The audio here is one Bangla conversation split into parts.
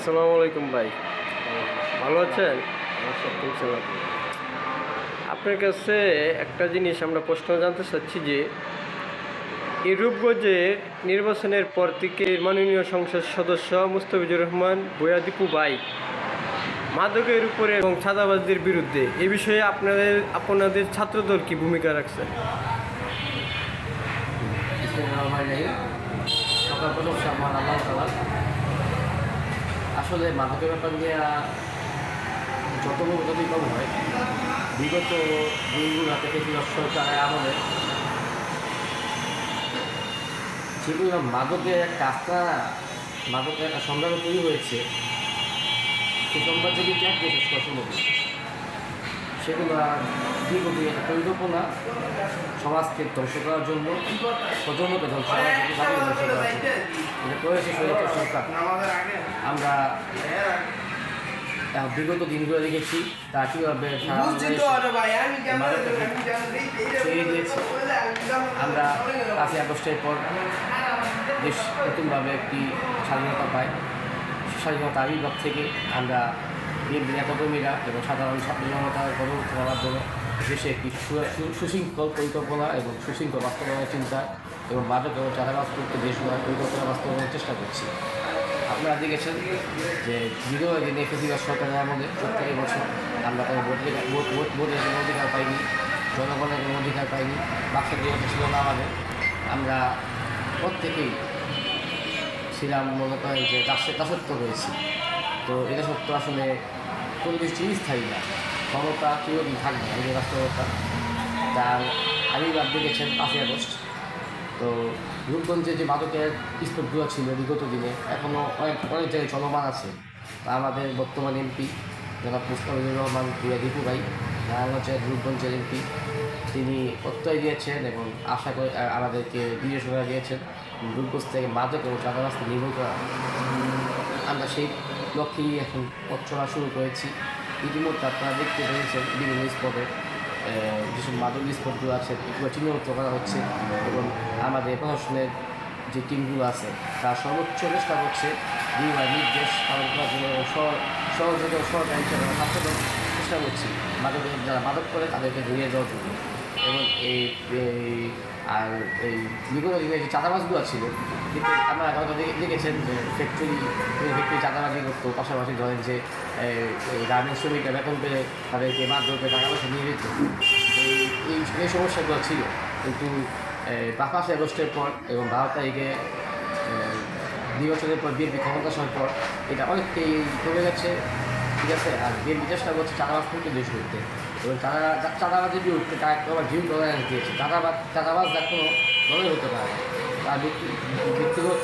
আসসালামু আলাইকুম ভাই, ভালো আছেন? আপনার কাছে একটা জিনিস আমরা প্রশ্ন জানতে চাচ্ছি যে এই রূপগঞ্জের নির্বাচনের পর থেকে মাননীয় সংসদ সদস্য মুস্তাফিজুর রহমান ভূঁইয়া দীপু ভাই মাদকের উপরে এবং চাঁদাবাজদের বিরুদ্ধে এ বিষয়ে আপনাদের ছাত্রদল কি ভূমিকা রাখছে? আসলে মাদকের ব্যাপার নিয়ে যতই কম হয় বিগত দিনগুলোতে বেশিরভাগ সরকারের আমলে যেগুলো মাদকের একটা মাদকের একটা সম্রাট তৈরি হয়েছে, সেই সম্রাজ্য কিন্তু এক দেশের সম্ভব সেগুলো দীর্ঘদিন একটা পরিকল্পনা সমাজকে ধ্বংস করার জন্য, প্রজন্মকে ধ্বংস করার জন্য, ধ্বংস করার জন্য এটা করেছে সরকার। আমরা বিগত দিনগুলো দেখেছি তা কীভাবে ছেড়ে দিয়েছে। আমরা 5ই আগস্টের পর দেশ নতুনভাবে একটি স্বাধীনতা পাই। স্বাধীনতা আবির্ভাব থেকে আমরা বিএনপি নেতাকর্মীরা এবং সাধারণ ছাত্র জনতার গণতন্ত্রের মাধ্যমে দেশে একটি সুশৃঙ্খল পরিকল্পনা এবং সুশৃঙ্খল বাস্তবায়নের চিন্তা এবং মাদক এবং চাঁদাবাজ করতে দেশগুলোর পরিকল্পনা বাস্তবায়নের চেষ্টা করছি। আপনারা দেখেছেন যে বিগত দিনে ফেসিবাদ সরকারের আমলে 70 বছর আমরা কোনো ভোটের কোনো অধিকার পাইনি, জনগণের কোনো অধিকার পাইনি, বাক্সের যেহেতু ছিল না আমাদের। আমরা প্রত্যেকেই ছিলাম মনে করেন যে দাসত্ব হয়েছি। তো এটা সত্য আসলে কোনো কিছু স্থায়ী না, ক্ষমতা চিরদিন থাকবে এই বাস্তবতা। তার আবির্ভাব দেখেছেন 5ই আগস্ট। তো রূপগঞ্জে যে মাদকের স্পটগুলো ছিল বিগত দিনে এখনও অনেক জায়গায় চলমান আছে। তা আমাদের বর্তমান এমপি জনাব মুস্তাফিজুর রহমান ভূঁইয়া দীপু ভাই নারায়ণগঞ্জের রূপগঞ্জের এমপি, তিনি প্রত্যয় দিয়েছেন এবং আশা করে আমাদেরকে নির্দেশনা দিয়েছেন রূপগঞ্জ থেকে মাদক এবং চাঁদাবাজকে নির্মূল করা। আমরা সেই লক্ষ্যেই এখন পথ চলা শুরু করেছি। ইতিমধ্যে আপনারা দেখতে পেয়েছেন বিভিন্ন স্পটে যেসব মাদক স্পটগুলো আছে এগুলো চিহ্নিত করা হচ্ছে এবং আমাদের প্রশাসনের যে টিমগুলো আছে তার সর্বোচ্চ চেষ্টা করছে নির্দেশ পালন করার জন্য সহযোগী সরকার হিসেবে ছাত্রদের চেষ্টা করছি যারা মাদক করে তাদেরকে ধরিয়ে দেওয়ার জন্য। এবং আর এই বিগত দিনে যে চাঁদাবাজগুলো ছিল কিন্তু আমরা হয়তো দেখেছেন যে ফ্যাক্টরি চাঁদাবাজি করতো, পাশাপাশি ধরেন যে গার্মেন্টস শ্রমিকরা বেতন পেয়ে তাদেরকে মারধর করে টাকা পয়সা নিয়ে যেত। এই সমস্যাগুলো ছিল, কিন্তু 5ই আগস্টের পর এবং 12 তারিখে 2 বছরের পর বিএনপি ক্ষমতা আসার পর এটা অনেকটাই কমে গেছে, ঠিক আছে। আর বিএনপি চেষ্টা করছে চাঁদাবাজ করতে দেশ করতে এবং চাঁদাবাজের বিরুদ্ধে তার আবার ডিউ টলারেন্স দিয়েছে। চাঁদাবাজ যা কোনো দলের হতে পারে, তার ব্যক্তিগত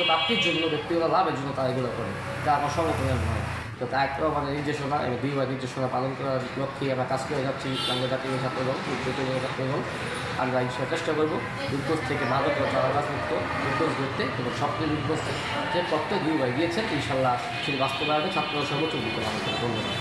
প্রাপ্তির জন্য, ব্যক্তিগত লাভের জন্য তারা এগুলো করে, তা আমার সংগঠনের নয়। তো তা একটা আমাদের নির্দেশনা এবং 2বার নির্দেশনা পালন করার লক্ষ্যে আমরা কাজ করে যাচ্ছি। বাংলা জাতীয় ছাত্রদল, ছাত্রদল আমরা চেষ্টা করবো রূপগঞ্জ থেকে মাদক ও চাঁদাবাজ মুক্ত রূপগঞ্জ করতে এবং সবচেয়ে রূপগঞ্জ যে পথে 2বার গিয়েছেন ইনশাল্লাহ সেই বাস্তবায়নে ছাত্রদল সর্বোচ্চ দিতে পারবে। ধন্যবাদ।